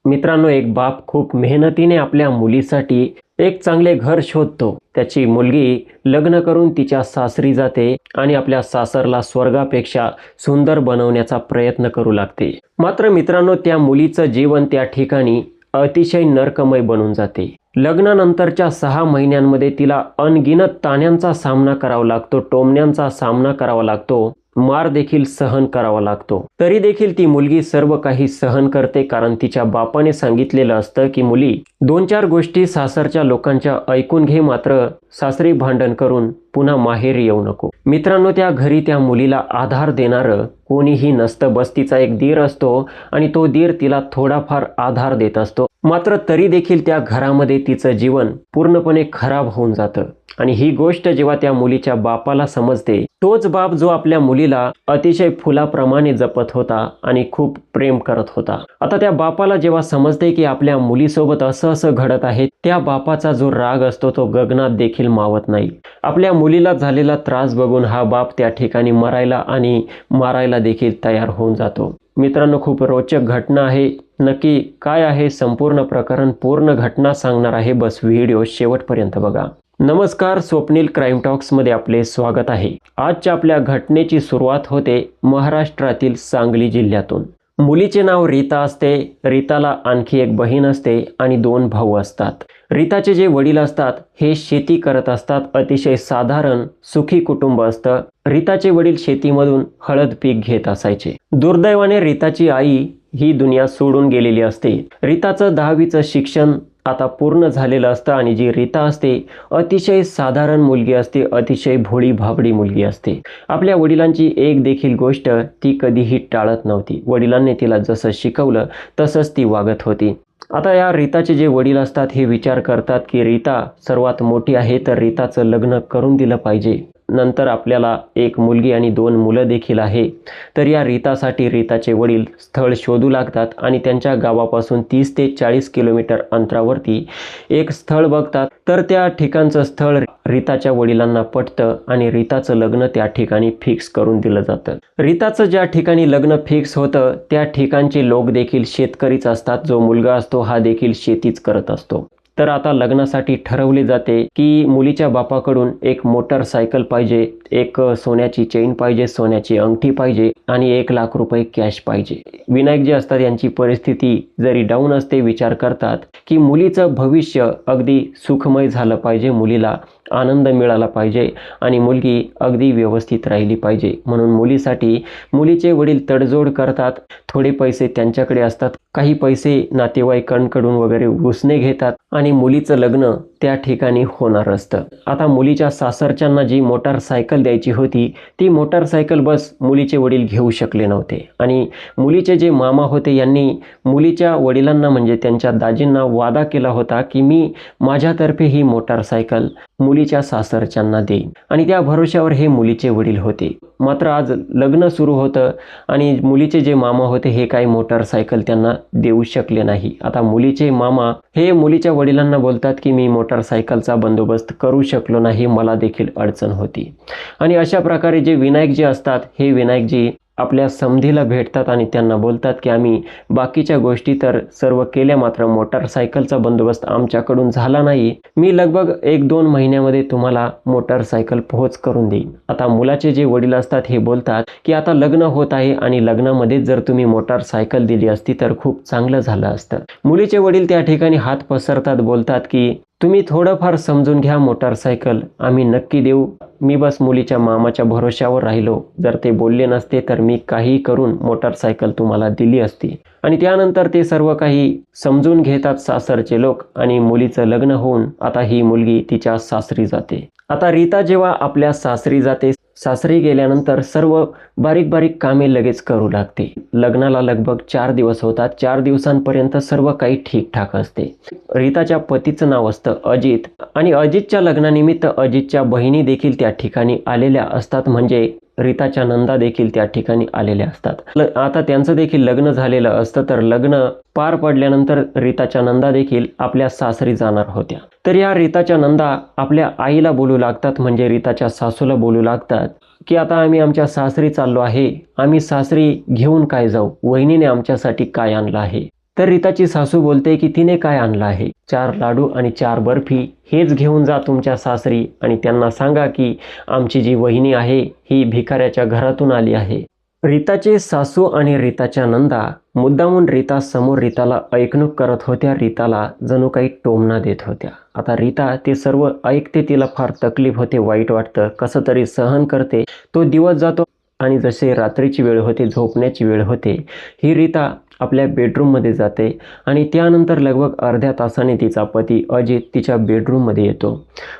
मित्रांनो, एक बाप खूप मेहनतीने आपल्या मुलीसाठी एक चांगले घर शोधतो. त्याची मुलगी लग्न करून तिच्या सासरी जाते आणि आपल्या सासरला स्वर्गापेक्षा सुंदर बनवण्याचा प्रयत्न करू लागते. मात्र मित्रांनो, त्या मुलीचं जीवन त्या ठिकाणी अतिशय नरकमय बनून जाते. लग्नानंतरच्या 6 महिन्यांमध्ये तिला अनगिनत ताण्यांचा सामना करावा लागतो, टोमण्यांचा सामना करावा लागतो, मार देखील सहन करावा लागतो. तरी देखील ती मुलगी सर्व काही सहन करते, कारण तिच्या बापाने सांगितलेलं असतं की मुली 2-4 गोष्टी सासरच्या लोकांच्या ऐकून घे, मात्र सासरी भांडण करून पुन्हा माहेरी येऊ नको. मित्रांनो, त्या घरी त्या मुलीला आधार देणारं कोणीही नसतं. बस तिचा एक दीर असतो आणि तो दीर तिला थोडाफार आधार देत असतो. मात्र तरी देखील त्या घरामध्ये तिचं जीवन पूर्णपणे खराब होऊन जातं. आणि ही गोष्ट जेव्हा त्या मुलीच्या बापाला समजते, तोच बाप जो आपल्या मुलीला अतिशय फुलाप्रमाणे जपत होता आणि खूप प्रेम करत होता, आता त्या बापाला जेव्हा समजते की आपल्या मुलीसोबत असं घडत आहे, त्या बापाचा जो राग असतो तो गगनात देखील मावत नाही. आपल्या मुलीला झालेला त्रास बघून हा बाप त्या ठिकाणी मरायला आणि मारायला देखील तयार होऊन जातो. मित्रांनो, खूप रोचक घटना आहे. नक्की काय आहे संपूर्ण प्रकरण, पूर्ण घटना सांगणार आहे. बस व्हिडिओ शेवटपर्यंत बघा. नमस्कार, स्वप्नील क्राईम टॉक्समध्ये आपले स्वागत आहे. आजच्या आपल्या घटनेची सुरुवात होते महाराष्ट्रातील सांगली जिल्ह्यातून. मुलीचे नाव रीता असते. रीताला आणखी एक बहीण असते आणि 2 भाऊ असतात. रीताचे जे वडील असतात हे शेती करत असतात. अतिशय साधारण सुखी कुटुंब असतं. रीताचे वडील शेतीमधून हळद पीक घेत असायचे. दुर्दैवाने रीताची आई ही दुनिया सोडून गेलेली असते. रीताचं 10वीचं शिक्षण आता पूर्ण झालेलं असतं आणि जी रीता असते अतिशय साधारण मुलगी असते, अतिशय भोळी भाबडी मुलगी असते. आपल्या वडिलांची एक देखील गोष्ट ती कधीही टाळत नव्हती. वडिलांनी तिला जसं शिकवलं तसंच ती वागत होती. आता या रीताचे जे वडील असतात हे विचार करतात की रीता सर्वात मोठी आहे, तर रीताचं लग्न करून दिलं पाहिजे. नंतर आपल्याला एक मुलगी आणि 2 मुलं देखील आहे. तर या रीतासाठी रीताचे वडील स्थळ शोधू लागतात आणि त्यांच्या गावापासून 30 ते 40 किलोमीटर अंतरावरती एक स्थळ बघतात. तर त्या ठिकाणचं स्थळ रीताच्या वडिलांना पटतं आणि रीताचं लग्न त्या ठिकाणी फिक्स करून दिलं जातं. रीताचं ज्या ठिकाणी लग्न फिक्स होतं त्या ठिकाणचे लोक देखील शेतकरीच असतात. जो मुलगा असतो हा देखील शेतीच करत असतो. तर आता लग्नासाठी ठरवले जाते की मुलीच्या बापाकडून एक मोटरसायकल पाहिजे, एक सोन्याची चेन पाहिजे, सोन्याची अंगठी पाहिजे आणि 1 लाख रुपये कॅश पाहिजे. विनायक जे असतात यांची परिस्थिती जरी डाऊन असते, विचार करतात की मुलीचं भविष्य अगदी सुखमय झालं पाहिजे, मुलीला आनंद मिळाला पाहिजे आणि मुलगी अगदी व्यवस्थित राहिली पाहिजे. म्हणून मुलीसाठी मुलीचे वडील तडजोड करतात. थोडे पैसे त्यांच्याकडे असतात, काही पैसे नातेवाईकांकडून वगैरे उसने घेतात आणि मुलीचं लग्न त्या ठिकाणी होणार असतं. आता मुलीच्या सासरच्यांना जी मोटारसायकल द्यायची होती ती मोटारसायकल बस मुलीचे वडील घेऊ शकले नव्हते आणि मुलीचे जे मामा होते यांनी मुलीच्या वडिलांना म्हणजे त्यांच्या दाजींना वादा केला होता की मी माझ्यातर्फे ही मोटारसायकल मुलीच्या सासरच्यांना देईन आणि त्या भरोश्यावर हे मुलीचे वडील होते. मात्र आज लग्न सुरू होतं आणि मुलीचे जे मामा होते हे काही मोटारसायकल त्यांना देऊ शकले नाही. आता मुलीचे मामा हे मुलीच्या वडिलांना बोलतात की मी मोटारसायकलचा बंदोबस्त करू शकलो नाही, मला देखील अडचण होती. आणि अशा प्रकारे जे विनायक जे असतात हे विनायकजी आपल्या समधीला भेटतात आणि त्यांना बोलतात की आम्ही बाकीच्या गोष्टी तर सर्व केल्या, मात्र मोटारसायकलचा बंदोबस्त आमच्याकडून झाला नाही. मी लगभग 1-2 महिन्यामध्ये तुम्हाला मोटारसायकल पोहोच करून देईन. आता मुलाचे जे वडील असतात हे बोलतात की आता लग्न होत आहे आणि लग्नामध्ये जर तुम्ही मोटारसायकल दिली असती तर खूप चांगलं झालं असतं. मुलीचे वडील त्या ठिकाणी हात पसरतात, बोलतात की तुम्ही थोडंफार समजून घ्या, मोटारसायकल आम्ही नक्की देऊ. मी बस मुलीच्या मामाच्या भरोश्यावर राहिलो. जर ते बोलले नसते तर मी काही करून मोटारसायकल तुम्हाला दिली असती. आणि त्यानंतर ते सर्व काही समजून घेतात सासरचे लोक आणि मुलीचं लग्न होऊन आता ही मुलगी तिच्या सासरी जाते. आता रीता जेव्हा आपल्या सासरी जाते, सासरी गेल्यानंतर सर्व बारीक बारीक कामे लगेच करू लागते. लग्नाला लगभग 4 दिवस होतात. 4 दिवसांपर्यंत सर्व काही ठीकठाक असते. रीताच्या पतीचं नाव असतं अजित आणि अजितच्या लग्नानिमित्त अजितच्या बहिणी देखील त्या ठिकाणी आलेल्या असतात, म्हणजे रीताच्या नंदा देखील त्या ठिकाणी आलेल्या असतात. आता त्यांचं देखील लग्न झालेलं असतं. तर लग्न पार पडल्यानंतर रीताच्या नंदा देखील आपल्या सासरी जाणार होत्या. तर या रीताच्या नंदा आपल्या आईला बोलू लागतात, म्हणजे रीताच्या सासूला बोलू लागतात की आता आम्ही आमच्या सासरी चाललो आहे, आम्ही सासरी घेऊन काय जाऊ, वहिनीने आमच्यासाठी काय आणलं आहे. तर रीताची सासू बोलते की तिने काय आणलं आहे, 4 लाडू आणि 4 बर्फी, हेच घेऊन जा तुमच्या सासरी आणि त्यांना सांगा की आमची जी वहिनी आहे ही भिकाऱ्याच्या घरातून आली आहे. रीताचे सासू आणि रीताच्या नंदा मुद्दामून रीता समोर रीताला ऐकणूक करत होत्या, रीताला जणू काही टोमणा देत होत्या. आता रीता ते सर्व ऐकते, तिला फार तकलीफ होते, वाईट वाटतं, कसं तरी सहन करते. तो दिवस जातो आणि जसे रात्रीची वेळ होते, झोपण्याची वेळ होते, ही रीता आपल्या बेडरूममध्ये जाते आणि त्यानंतर लगभग अर्ध्या तासाने तिचा पती अजित तिच्या बेडरूममध्ये येतो.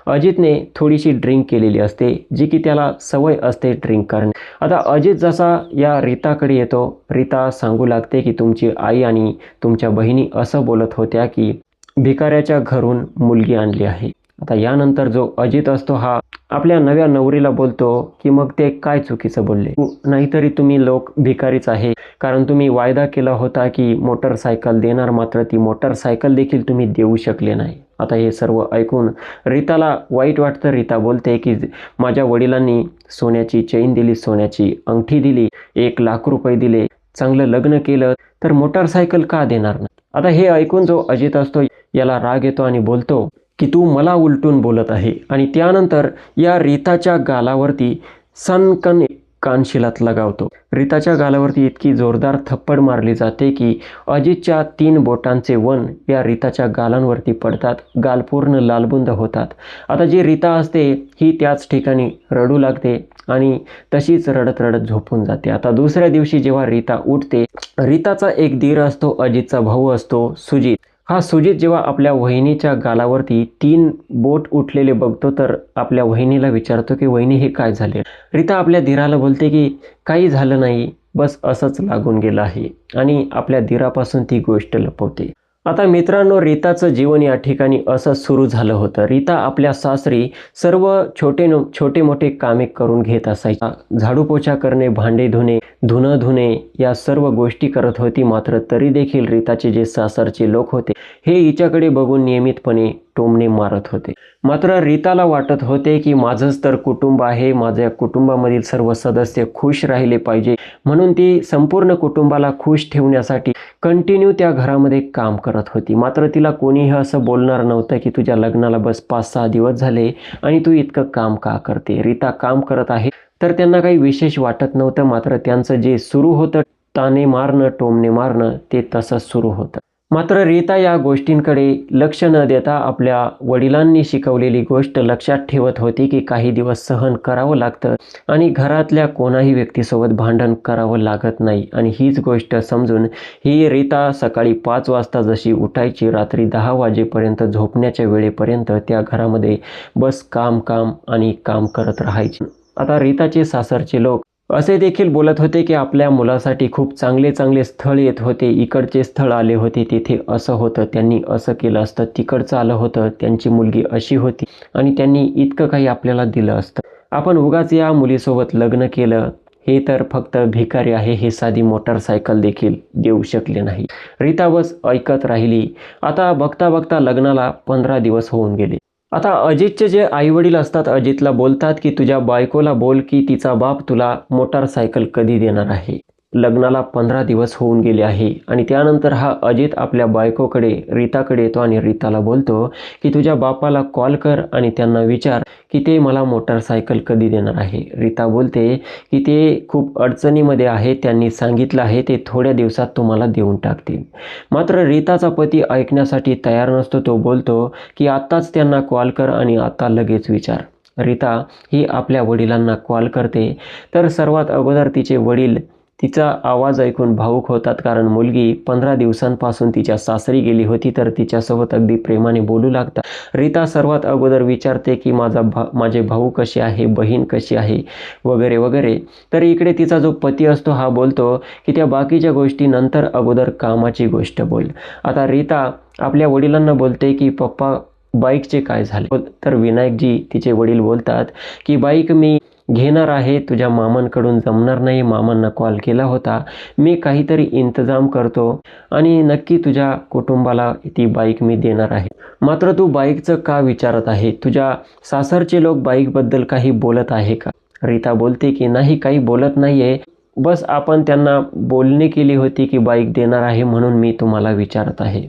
अजितने थोडीशी ड्रिंक केलेली असते, जी की त्याला सवय असते ड्रिंक करणे. आता अजित जसा या रीताकडे येतो, रीता सांगू लागते की तुमची आई आणि तुमच्या बहिणी असं बोलत होत्या की भिकाऱ्याच्या घरून मुलगी आणली आहे. आता यानंतर जो अजित असतो हा आपल्या नव्या नवरीला बोलतो की मग ते काय चुकीचं बोलले, नाहीतरी तुम्ही लोक भिकारीच आहे, कारण तुम्ही वायदा केला होता की मोटरसायकल देणार, मात्र ती मोटरसायकल देखील तुम्ही देऊ शकले नाही. आता हे सर्व ऐकून रीताला वाईट वाटतं. रीता बोलते की माझ्या वडिलांनी सोन्याची चैन दिली, सोन्याची अंगठी दिली, 1,00,000 रुपये दिले, चांगलं लग्न केलं, तर मोटरसायकल का देणार नाही. आता हे ऐकून जो अजित असतो याला राग येतो आणि बोलतो की तू मला उलटून बोलत आहे. आणि त्यानंतर या रीताच्या गालावरती सनकन कानशिलात लगावतो. रीताच्या गालावरती इतकी जोरदार थप्पड मारली जाते की अजितच्या 3 बोटांचे वन या रीताच्या गालांवरती पडतात, गाल पूर्ण लालबुंद होतात. आता जी रीता असते ही त्याच ठिकाणी रडू लागते आणि तशीच रडत रडत झोपून जाते. आता दुसऱ्या दिवशी जेव्हा रीता उठते, रीताचा एक दीर असतो, अजितचा भाऊ असतो सुजित. हा सुजित जेव्हा आपल्या वहिनीच्या गालावरती 3 बोट उठलेले बघतो, तर आपल्या वहिनीला विचारतो की वहिनी हे काय झाले. रीता आपल्या धीराला बोलते की काही झालं नाही, बस असंच लागून गेलं आहे, आणि आपल्या धीरापासून ती गोष्ट लपवते. आता मित्रांनो, रीताचं जीवन या ठिकाणी असं सुरू झालं होतं. रीता आपल्या सासरी सर्व छोटे मोठे कामे करून घेत असायची. झाडू पोछा करणे, भांडे धुणे, धुणं धुणे या सर्व गोष्टी करत होती. मात्र तरी देखील रीताचे जे सासरचे लोक होते हे हिच्याकडे बघून नियमितपणे टोमणे मारत होते. मात्र रीताला वाटत होते की माझंच तर कुटुंब आहे, माझ्या कुटुंबामधील सर्व सदस्य खुश राहिले पाहिजे, म्हणून ती संपूर्ण कुटुंबाला खुश ठेवण्यासाठी कंटिन्यू त्या घरामध्ये काम करत होती. मात्र तिला कोणीही असं बोलणार नव्हतं की तुझ्या लग्नाला बस 5-6 दिवस झाले आणि तू इतकं काम का करते. रीता काम करत आहे तर त्यांना काही विशेष वाटत नव्हतं. मात्र त्यांचं जे सुरू होतं ताने मारणं, टोमणे मारणं, ते तसंच सुरू होतं. मात्र रीता या गोष्टींकडे लक्ष न देता आपल्या वडिलांनी शिकवलेली गोष्ट लक्षात ठेवत होती की काही दिवस सहन करावं लागतं आणि घरातल्या कोणाही व्यक्तीसोबत भांडण करावं लागत नाही. आणि हीच गोष्ट समजून ही रीता सकाळी 5 वाजता जशी उठायची, रात्री 10 वाजेपर्यंत झोपण्याच्या वेळेपर्यंत त्या घरामध्ये बस काम आणि काम करत राहायची. आता रीताचे सासरचे लोक असे देखील बोलत होते की आपल्या मुलासाठी खूप चांगले स्थळ येत होते, इकडचे स्थळ आले होते, तिथे असं होतं, त्यांनी असं केलं असतं, तिकडचं आलं होतं, त्यांची मुलगी अशी होती आणि त्यांनी इतकं काही आपल्याला दिलं असतं, आपण उगाच या मुलीसोबत लग्न केलं, हे तर फक्त भिकारी आहे, हे साधी मोटरसायकल देखील देऊ शकले नाही. रीता बस ऐकत राहिली. आता बघता बघता लग्नाला 15 दिवस होऊन गेले. आता अजितचे जे आईवडील असतात अजितला बोलतात की तुझ्या बायकोला बोल की तिचा बाप तुला मोटारसायकल कधी देणार आहे. लग्नाला 15 दिवस होऊन गेले आहे. आणि त्यानंतर हा अजित आपल्या बायकोकडे रीताकडे येतो आणि रीताला बोलतो की तुझ्या बापाला कॉल कर आणि त्यांना विचार की ते मला मोटारसायकल कधी देणार आहे. रीता बोलते की ते खूप अडचणीमध्ये आहे, त्यांनी सांगितलं आहे ते थोड्या दिवसात तुम्हाला देऊन टाकतील. मात्र रीताचा पती ऐकण्यासाठी तयार नसतो. तो बोलतो की आत्ताच त्यांना कॉल कर आणि आता लगेच विचार. रीता ही आपल्या वडिलांना कॉल करते तर सर्वात अगोदर तिचे वडील तिचा आवाज ऐकून भावूक होतात, कारण मुलगी 15 दिवसांपासून तिच्या सासरी गेली होती तर तिच्यासोबत अगदी प्रेमाने बोलू लागतात. रीता सर्वात अगोदर विचारते की माझे भाऊ कसे आहे, बहीण कशी आहे, वगैरे वगैरे. तर इकडे तिचा जो पती असतो हा बोलतो की त्या बाकीच्या गोष्टी नंतर, अगोदर कामाची गोष्ट बोल. आता रीता आपल्या वडिलांना बोलते की पप्पा बाईकचे काय झाले. तर विनायकजी तिचे वडील बोलतात की बाईक मी घेणार आहे, तुझ्या मामांकडून जमणार नाही, मामांना कॉल केला होता, मी काहीतरी इंतजाम करतो आणि नक्की तुझ्या कुटुंबाला ती बाईक मी देणार आहे. मात्र तू बाईकचं का विचारत आहे, तुझ्या सासरचे लोक बाईकबद्दल काही बोलत आहे का. रीता बोलते की नाही, काही बोलत नाहीये, बस आपण त्यांना बोलणी केली होती की बाईक देणार आहे म्हणून मी तुम्हाला विचारत आहे.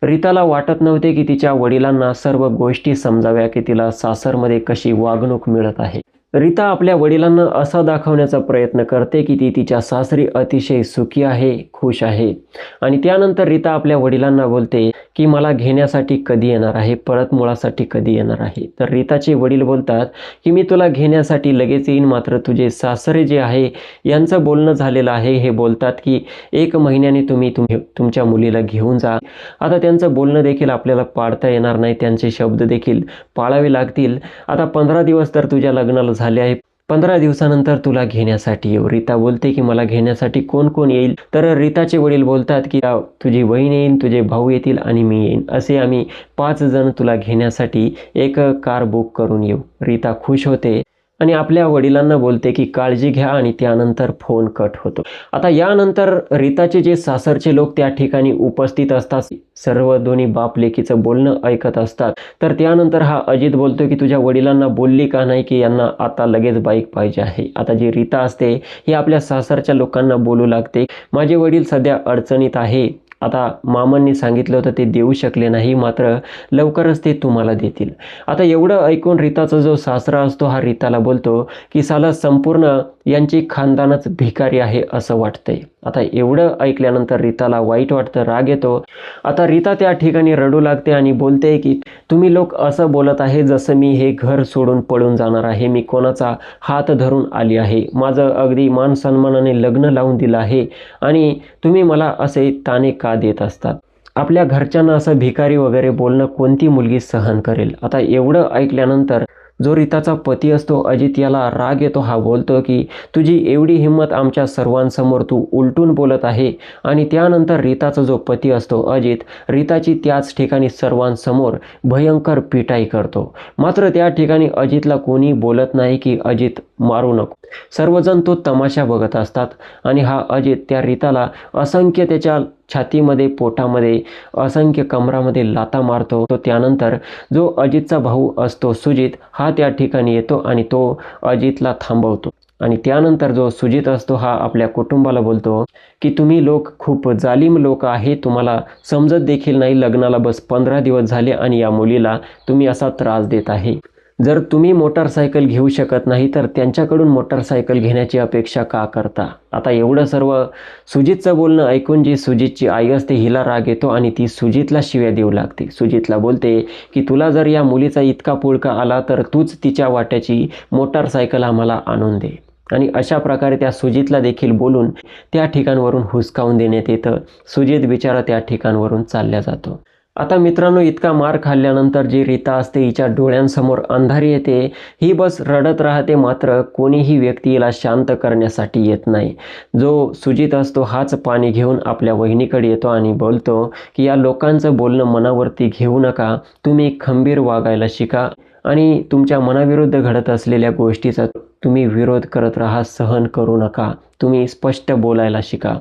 रीताला वाटत नव्हते की तिच्या वडिलांना सर्व गोष्टी समजाव्या की तिला सासरमध्ये कशी वागणूक मिळत आहे. रीता आपल्या वडिलांना असा दाखवण्याचा प्रयत्न करते की ती तिच्या सासरी अतिशय सुखी आहे, खुश आहे. आणि त्यानंतर रीता आपल्या वडिलांना बोलते की मला घेण्यासाठी कधी येणार आहे, परत मुळासाठी कधी येणार आहे. तर रीताचे वडील बोलतात की मी तुला घेण्यासाठी लगेच येईन, मात्र तुझे सासरे जे आहे यांचं बोलणं झालेलं आहे. हे बोलतात की 1 महिन्याने तुम्ही तुमच्या मुलीला घेऊन जा. आता त्यांचं बोलणं देखील आपल्याला पाळता येणार नाही, त्यांचे शब्द देखील पाळावे लागतील. आता 15 दिवस तर तुझ्या लग्नाला झाले आहे, 15 दिवसानंतर तुला घेण्यासाठी येऊ. रीता बोलते की मला घेण्यासाठी कोण कोण येईल. तर रीताचे वडील बोलतात की तुझी बहीण येईल, तुझे भाऊ येतील आणि मी येईन, असे आम्ही 5 जण तुला घेण्यासाठी एक कार बुक करून येऊ. रीता खुश होते आणि आपल्या वडिलांना बोलते की काळजी घ्या आणि त्यानंतर फोन कट होतो. आता यानंतर रीताचे जे सासरचे लोक त्या ठिकाणी उपस्थित असतात, सर्व दोन्ही बाप लेकीचं बोलणं ऐकत असतात. तर त्यानंतर हा अजित बोलतो की तुझ्या वडिलांना बोलली का नाही की यांना आता लगेच बाईक पाहिजे आहे. आता जी रीता असते ही आपल्या सासरच्या लोकांना बोलू लागते, माझे वडील सध्या अडचणीत आहे, आता मामांनी सांगितलं होतं ते देऊ शकले नाही, मात्र लवकरच ते तुम्हाला देतील. आता एवढं ऐकून रीताचा जो सासरा असतो हा रीताला बोलतो की साला संपूर्ण यांची खानदानच भिकारी आहे असं वाटतंय. आता एवढं ऐकल्यानंतर रीताला वाईट वाटतं, राग येतो. आता रीता त्या ठिकाणी रडू लागते आणि बोलते की तुम्ही लोक असं बोलत आहे जसं मी हे घर सोडून पळून जाणार आहे, मी कोणाचा हात धरून आली आहे, माझं अगदी मान सन्मानाने लग्न लावून दिलं आहे आणि तुम्ही मला असे ताणे का देत असतात. आपल्या घरच्यांना असं भिकारी वगैरे बोलणं कोणती मुलगी सहन करेल. आता एवढं ऐकल्यानंतर जो रीताचा पती असतो अजित याला राग येतो. हा बोलतो की तुझी एवढी हिंमत आमच्या सर्वांसमोर तू उलटून बोलत आहे. आणि त्यानंतर रीताचा जो पती असतो अजित रीताची त्याच ठिकाणी सर्वांसमोर भयंकर पिटाई करतो. मात्र त्या ठिकाणी अजितला कोणी बोलत नाही की अजित मारू नको. सर्वजण तो तमाशा बघत असतात आणि हा अजित त्या रीताला असंख्य त्याच्या छातीमध्ये, पोटामध्ये, असंख्य कमरामध्ये लाथा मारतो. तो त्यानंतर जो अजितचा भाऊ असतो सुजित हा त्या ठिकाणी येतो आणि तो अजितला थांबवतो. आणि त्यानंतर जो सुजित असतो हा आपल्या कुटुंबाला बोलतो की तुम्ही लोक खूप जालिम लोक आहे, तुम्हाला समजत देखील नाही, लग्नाला बस 15 दिवस झाले आणि या मुलीला तुम्ही असा त्रास देत आहे. जर तुम्ही मोटारसायकल घेऊ शकत नाही तर त्यांच्याकडून मोटारसायकल घेण्याची अपेक्षा का करता. आता एवढं सर्व सुजितचं बोलणं ऐकून जी सुजितची आई असते हिला राग येतो आणि ती सुजितला शिव्या देऊ लागते. सुजितला बोलते की तुला जर या मुलीचा इतका पुळका आला तर तूच तिच्या वाट्याची मोटारसायकल आम्हाला आणून दे. आणि अशा प्रकारे त्या सुजितला देखील बोलून त्या ठिकाणावरून हुसकावून देण्यात येतं. सुजित बिचारा त्या ठिकाणावरून चालल्या जातो. आता मित्रांनो, इतका मार खाल्ल्यानंतर जी रीता असते हिच्या डोळ्यांसमोर अंधारी येते. ही बस रडत राहते, मात्र कोणीही व्यक्तीला शांत करण्यासाठी येत नाही. जो सुजित असतो हाच पाणी घेऊन आपल्या वहिनीकडे येतो आणि बोलतो की या लोकांचं बोलणं मनावरती घेऊ नका, तुम्ही खंबीर वागायला शिका आणि तुमच्या मनाविरुद्ध घडत असलेल्या गोष्टीचा तुम्ही विरोध करत राहा, सहन करू नका, तुम्ही स्पष्ट बोलायला शिका.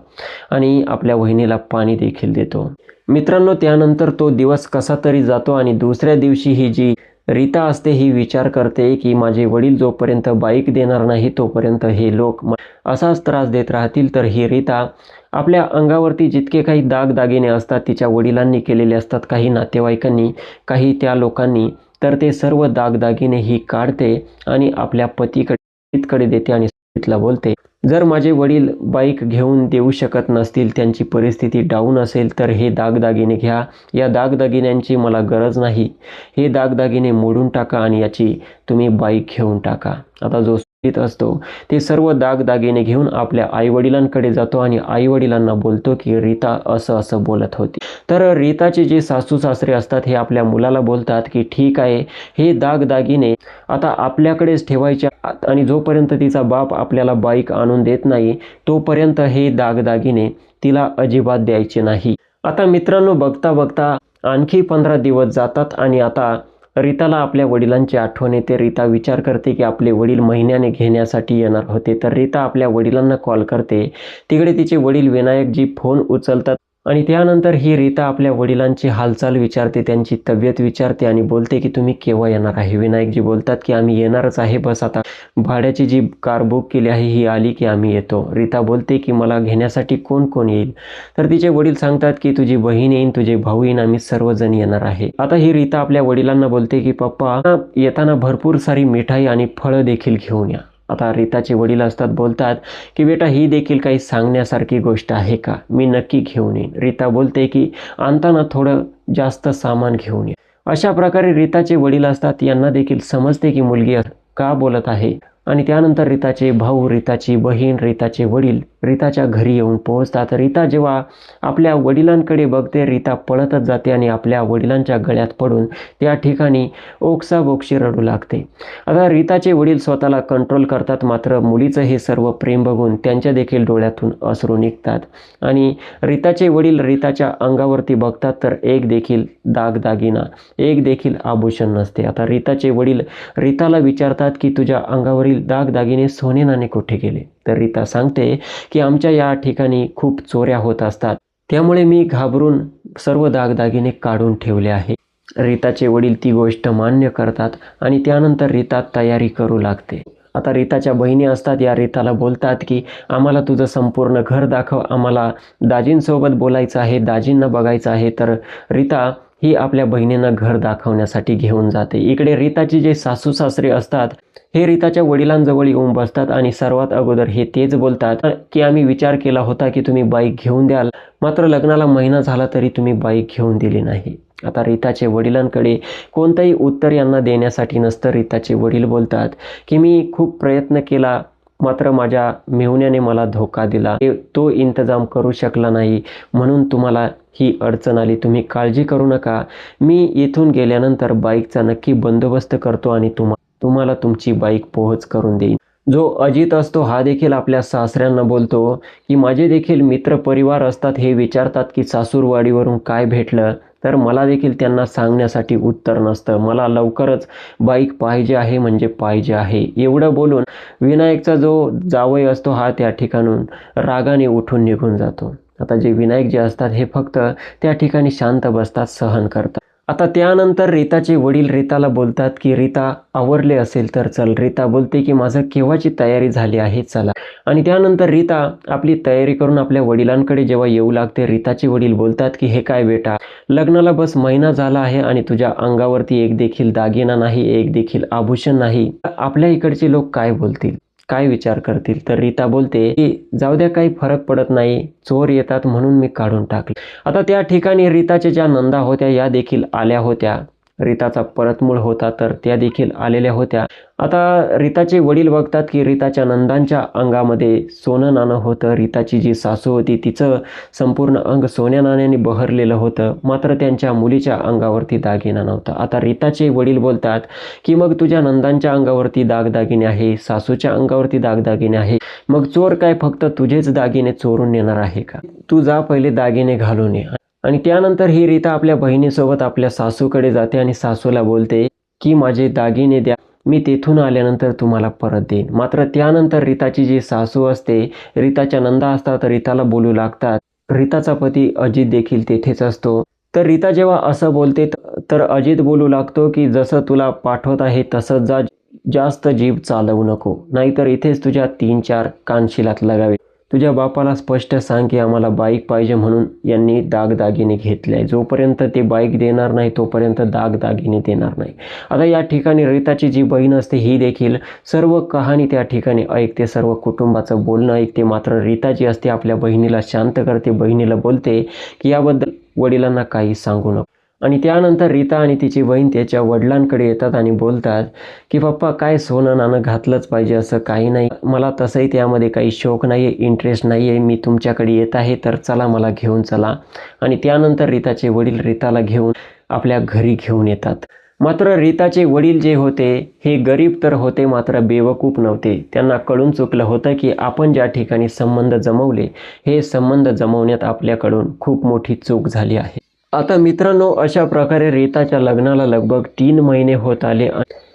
आणि आपल्या वहिनीला पाणी देखील देतो. मित्रांनो, त्यानंतर तो दिवस कसा तरी जातो आणि दुसऱ्या दिवशी ही जी रीता असते ही विचार करते की माझे वडील जोपर्यंत बाईक देणार नाही तोपर्यंत हे लोक असाच त्रास देत राहतील. तर ही रीता आपल्या अंगावरती जितके काही दागदागिने असतात तिच्या वडिलांनी केलेले असतात, काही नातेवाईकांनी, काही त्या लोकांनी, तर ते सर्व दागदागिने ही काढते आणि आपल्या पतीकडे देते आणि सुजितला बोलते जर माझे वडील बाईक घेऊन देऊ शकत नसतील, त्यांची परिस्थिती डाऊन असेल, तर हे दागदागिने घ्या, या दागदागिन्यांची मला गरज नाही, हे दागदागिने मोडून टाका आणि याची तुम्ही बाईक घेऊन टाका. आता जो सुजित असतो ते सर्व दागदागिने घेऊन आपल्या आईवडिलांकडे जातो आणि आईवडिलांना बोलतो की रीता असं बोलत होती. तर रीताचे जे सासू सासरे असतात हे आपल्या मुलाला बोलतात की ठीक आहे, हे दागदागिने आता आपल्याकडेच ठेवायचे आणि जोपर्यंत तिचा बाप आपल्याला बाईक आणून देत नाही तोपर्यंत हे दागदागिने तिला अजिबात द्यायचे नाही. आता मित्रांनो, बघता बघता आणखी 15 दिवस जातात आणि आता रीताला आपल्या वडिलांची आठवण येते. रीता विचार करते की आपले वडील महिन्याने घेण्यासाठी येणार होते. तर रीता आपल्या वडिलांना कॉल करते. तिकडे तिचे वडील विनायकजी फोन उचलतात आणि त्यानंतर ही रीता आपल्या वडिलांची हालचाल विचारते, त्यांची तब्येत विचारते आणि बोलते की तुम्ही केव्हा येणार आहे. विनायकजी बोलतात की आम्ही येणारच आहे, बस आता भाड्याची जी कार बुक केली आहे ही आली की आम्ही येतो. रीता बोलते की मला घेण्यासाठी कोण कोण येईल. तर तिचे वडील सांगतात की तुझी बहीण येईन, तुझे भाऊ येईन, आम्ही सर्वजण येणार आहे. आता ही रीता आपल्या वडिलांना बोलते की पप्पा येताना भरपूर सारी मिठाई आणि फळं देखील घेऊन या. आता रीताचे वडील असतात, बोलतात की बेटा ही देखील काही सांगण्यासारखी गोष्ट आहे का, मी नक्की घेऊन येईन. रीता बोलते की आणताना थोडं जास्त सामान घेऊन ये. अशा प्रकारे रीताचे वडील असतात, यांना देखील समजते की मुलगी का बोलत आहे. आणि त्यानंतर रीताचे भाऊ, रीताची बहीण, रीताचे वडील रीताच्या घरी येऊन पोहोचतात. रीता जेव्हा आपल्या वडिलांकडे बघते, रीता पळतच जाते आणि आपल्या वडिलांच्या गळ्यात पडून त्या ठिकाणी ओक्साबोक्शी रडू लागते. आता रीताचे वडील स्वतःला कंट्रोल करतात, मात्र मुलीचं हे सर्व प्रेम बघून त्यांच्या देखील डोळ्यातून अश्रू निघतात. आणि रीताचे वडील रीताच्या अंगावरती बघतात तर एक देखील दागदागिना, एक देखील आभूषण नसते. आता रीताचे वडील रीताला विचारतात की तुझ्या अंगावरील दागदागिने, सोने नाणे कुठे गेले. तर रीता सांगते की आमच्या या ठिकाणी खूप चोऱ्या होत असतात, त्यामुळे मी घाबरून सर्व दागदागिने काढून ठेवले आहे. रीताचे वडील ती गोष्ट मान्य करतात आणि त्यानंतर रीता तयारी करू लागते. आता रीताच्या बहिणी असतात, या रीताला बोलतात की आम्हाला तुझं संपूर्ण घर दाखव, आम्हाला दाजींसोबत बोलायचं आहे, दाजींना बघायचं आहे. तर रीता ही आपल्या बहिणींना घर दाखवण्यासाठी घेऊन जाते. इकडे रीताची जे सासू सासरे असतात हे रीताच्या वडिलांजवळ येऊन बसतात आणि सर्वात अगोदर हे तेच बोलतात की आम्ही विचार केला होता की तुम्ही बाईक घेऊन द्याल, मात्र लग्नाला महिना झाला तरी तुम्ही बाईक घेऊन दिली नाही. आता रीताचे वडिलांकडे कोणतंही उत्तर यांना देण्यासाठी नसतं. रीताचे वडील बोलतात की मी खूप प्रयत्न केला, मात्र माझ्या मेहुण्याने मला धोका दिला, तो इंतजाम करू शकला नाही, म्हणून तुम्हाला ही अडचण आली. तुम्ही काळजी करू नका, मी इथून गेल्यानंतर बाईकचा नक्की बंदोबस्त करतो आणि तुम्हाला तुमची बाईक पोहोच करून देईन. जो अजित असतो हा देखील आपल्या सासऱ्यांना बोलतो की माझे देखील मित्र परिवार असतात, हे विचारतात की सासूरवाडीवरून काय भेटलं, तर मला देखील त्यांना सांगण्यासाठी उत्तर नसतं, मला लवकरच बाईक पाहिजे आहे म्हणजे पाहिजे आहे. एवढं बोलून विनायकचा जो जावई असतो हा त्या ठिकाणून रागाने उठून निघून जातो. आता जे विनायक जे असतात हे फक्त त्या ठिकाणी शांत बसतात, सहन करतात. आता त्यानंतर रीताचे वडील रीताला बोलतात की रीता आवरले असेल तर चल. रीता बोलते की माझं केव्हाची तयारी झाली आहे, चला. आणि त्यानंतर रीता आपली तयारी करून आपल्या वडिलांकडे जेव्हा येऊ लागते, रीताचे वडील बोलतात की हे काय बेटा, लग्नाला बस महिना झाला आहे आणि तुझ्या अंगावरती एक देखील दागिना नाही, एक देखील आभूषण नाही, आपल्या इकडचे लोक काय बोलतील, काय विचार करतील. तर रीता बोलते की जाऊ द्या, काही फरक पडत नाही, चोर येतात म्हणून मी काढून टाकले. आता त्या ठिकाणी रीताच्या ज्या नंदा होत्या या देखील आल्या होत्या. रीताचा परतमूळ होता तर त्या देखील आलेल्या होत्या. आता रीताचे वडील बघतात की रीताच्या नंदांच्या अंगामध्ये सोनं नाणं होतं. रीताची जी सासू होती तिचं संपूर्ण अंग सोन्या नाण्याने बहरलेलं होतं, मात्र त्यांच्या मुलीच्या अंगावरती दागिना नव्हता. आता रीताचे वडील बोलतात की मग तुझ्या नंदांच्या अंगावरती दागदागिने आहे, सासूच्या अंगावरती दागदागिने आहे, मग चोर काय फक्त तुझेच दागिने चोरून नेणार आहे का, तू जा पहिले दागिने घालून ये. आणि त्यानंतर ही रीता आपल्या बहिणीसोबत आपल्या सासूकडे जाते आणि सासूला बोलते की माझे दागिने द्या, मी तेथून आल्यानंतर तुम्हाला परत देईन. मात्र त्यानंतर रीताची जी सासू असते, रीताच्या नंदा असतात, रीताला बोलू लागतात. रीताचा पती अजित देखील तेथेच असतो. तर रीता जेव्हा असं बोलते तर अजित बोलू लागतो की जसं तुला पाठवत आहे तसंच जा, जास्त जीभ चालवू नको, नाहीतर इथेच तुझ्या 3-4 कानशिलात लगावे. तुझ्या बापाला स्पष्ट सांग की आम्हाला बाईक पाहिजे म्हणून यांनी दागदागिने घेतले आहे, जोपर्यंत ते बाईक देणार नाही तोपर्यंत दागदागिने देणार नाही. आता या ठिकाणी रीताची जी बहीण असते ही देखील सर्व कहाणी त्या ठिकाणी ऐकते, सर्व कुटुंबाचं बोलणं ऐकते. मात्र रीता जी असते आपल्या बहिणीला शांत करते, बहिणीला बोलते की याबद्दल वडिलांना काही सांगू नको. आणि त्यानंतर रीता आणि तिची बहीण त्याच्या वडिलांकडे येतात आणि बोलतात की पप्पा काय सोनं नाणं घातलंच पाहिजे असं काही नाही, मला तसंही त्यामध्ये काही शौक नाही आहे, इंटरेस्ट नाही आहे, मी तुमच्याकडे येत आहे तर चला मला घेऊन चला. आणि त्यानंतर रीताचे वडील रीताला घेऊन आपल्या घरी घेऊन येतात. मात्र रीताचे वडील जे होते हे गरीब तर होते, मात्र बेवकूफ नव्हते. त्यांना कळून चुकलं होतं की आपण ज्या ठिकाणी संबंध जमवले हे संबंध जमवण्यात आपल्याकडून खूप मोठी चूक झाली आहे. आता मित्रांनो, अशा प्रकारे रीताच्या लग्नाला लगभग 3 महिने होत आले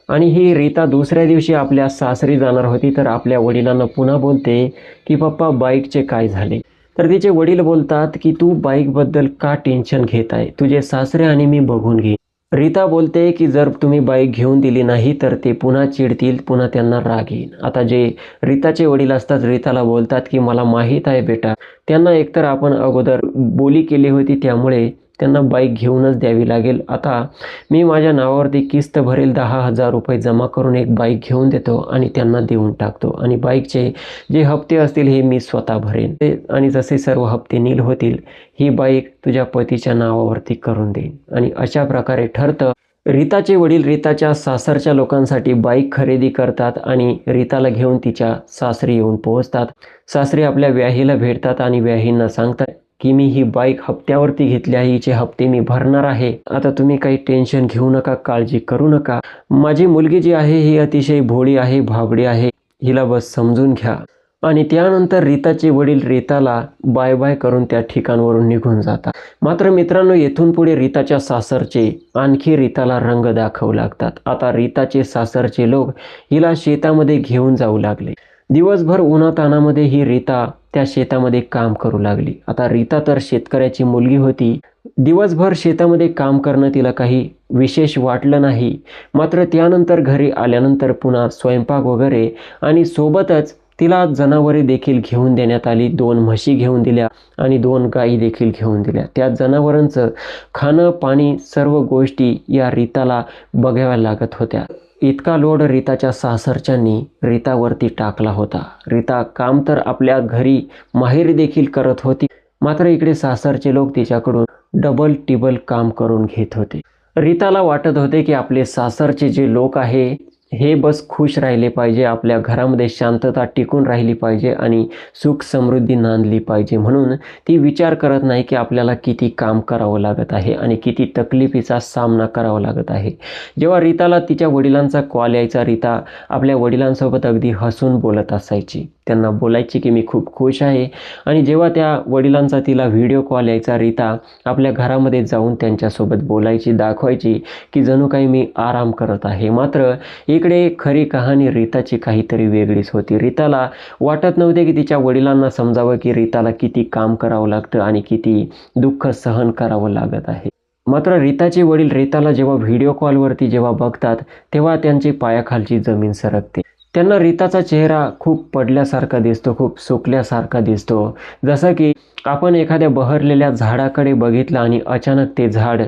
आणि ही रीता दुसऱ्या दिवशी आपल्या सासरी जाणार होती. तर आपल्या वडिलांना पुन्हा बोलते की पप्पा बाईकचे काय झाले. तर तिचे वडील बोलतात की तू बाईकबद्दल का टेन्शन घेत आहे, तुझे सासरे आणि मी बघून घे. रीता बोलते की जर तुम्ही बाईक घेऊन दिली नाही तर ते पुन्हा चिडतील, पुन्हा त्यांना राग येईल. आता जे रीताचे वडील असतात रीताला बोलतात की मला माहीत आहे बेटा, त्यांना एकतर आपण अगोदर बोली केली होती त्यामुळे त्यांना बाईक घेऊनच द्यावी लागेल. आता मी माझ्या नावावरती किस्त भरेल, 10,000 रुपये जमा करून एक बाईक घेऊन देतो आणि त्यांना देऊन टाकतो आणि बाईकचे जे हप्ते असतील हे मी स्वतः भरेन आणि जसे सर्व हप्ते नील होतील ही बाईक तुझ्या पतीच्या नावावरती करून देईन. आणि अशा प्रकारे ठरतं. रीताचे वडील रीताच्या सासरच्या लोकांसाठी बाईक खरेदी करतात आणि रीताला घेऊन तिच्या सासरी येऊन पोहोचतात. सासरी आपल्या व्याहीला भेटतात आणि व्याहींना सांगतात की मी ही बाईक हप्त्यावरती घेतली आहे, हिचे हप्ते मी भरणार आहे. आता तुम्ही काही टेन्शन घेऊ नका, काळजी करू नका. माझी मुलगी जी आहे ही अतिशय भोळी आहे, भाबडी आहे, हिला बस समजून घ्या. आणि त्यानंतर रीताचे वडील रीताला बाय बाय करून त्या ठिकाणावरून निघून जातात. मात्र मित्रांनो, येथून पुढे रीताच्या सासरचे आणखी रीताला रंग दाखवू लागतात. आता रीताचे सासरचे लोक हिला शेतामध्ये घेऊन जाऊ लागले. दिवसभर उन्हातानामध्ये ही रीता त्या शेतामध्ये काम करू लागली. आता रीता तर शेतकऱ्याची मुलगी होती. दिवसभर शेतामध्ये काम करणं तिला काही विशेष वाटलं नाही. मात्र त्यानंतर घरी आल्यानंतर पुन्हा स्वयंपाक वगैरे आणि सोबतच तिला जनावरे देखील घेऊन देण्यात आली. 2 म्हशी घेऊन दिल्या आणि 2 गायी देखील घेऊन दिल्या. त्या जनावरांचं खाणं पाणी सर्व गोष्टी या रीताला बघाव्या लागत होत्या. इतका लोड रीताच्या सासरच्यांनी रीतावरती टाकला होता. रीता काम तर आपल्या घरी माहेरी देखील करत होती, मात्र इकडे सासरचे लोक तिच्याकडून डबल टिबल काम करून घेत होते. रीताला वाटत होते की आपले सासरचे जे लोक आहे हे बस खुश राहिले पाहिजे, आपल्या घरामध्ये शांतता टिकून राहिली पाहिजे आणि सुख समृद्धी नांदली पाहिजे. म्हणून ती विचार करत नाही की आपल्याला किती काम करावं लागत आहे आणि किती तकलिफीचा सामना करावा लागत आहे. जेव्हा रीताला तिच्या वडिलांचा कॉल यायचा, रीता आपल्या वडिलांसोबत अगदी हसून बोलत असायची. त्यांना बोलायची की मी खूप खुश आहे. आणि जेव्हा त्या वडिलांचा तिला व्हिडिओ कॉल यायचा, रीता आपल्या घरामध्ये जाऊन त्यांच्यासोबत बोलायची, दाखवायची की जणू काही मी आराम करत आहे. मात्र इकडे खरी कहाणी रीताची काहीतरी वेगळीच होती. रीताला वाटत नव्हते की तिच्या वडिलांना समजावं की रीताला किती काम करावं लागतं आणि किती दुःख सहन करावं लागत आहे. मात्र रीताचे वडील रीताला जेव्हा व्हिडिओ कॉलवरती जेव्हा बघतात तेव्हा त्यांची पायाखालची जमीन सरकते. त्यांना रीताचा चेहरा खूप पडल्यासारखा दिसतो, खूप सुकल्यासारखा दिसतो. जसं की आपण एखाद्या बहरलेल्या झाडाकडे बघितलं आणि अचानक ते झाड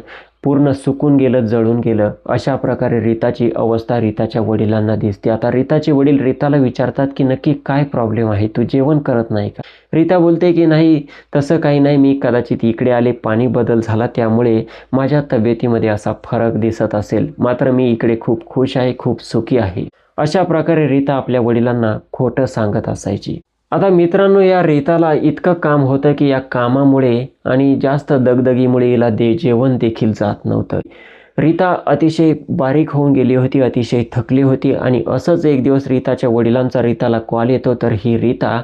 पूर्ण सुकून गेलं, जळून गेलं, अशा प्रकारे रीताची अवस्था रीताच्या वडिलांना दिसते. आता रीताचे वडील रीताला विचारतात की नक्की काय प्रॉब्लेम आहे, तू जेवण करत नाही का? रीता बोलते की नाही, तसं काही नाही, मी कदाचित इकडे आले, पाणी बदल झाला त्यामुळे माझ्या तब्येतीमध्ये असा फरक दिसत असेल, मात्र मी इकडे खूप खुश आहे, खूप सुखी आहे. अशा प्रकारे रीता आपल्या वडिलांना खोटं सांगत असायची. आता मित्रांनो, या रीताला इतकं काम होतं की या कामामुळे आणि जास्त दगदगीमुळे हिला जेवण देखील जात नव्हतं. रीता अतिशय बारीक होऊन गेली होती, अतिशय थकली होती. आणि असंच एक दिवस रीताच्या वडिलांचा रीताला कॉल येतो. तर ही रीता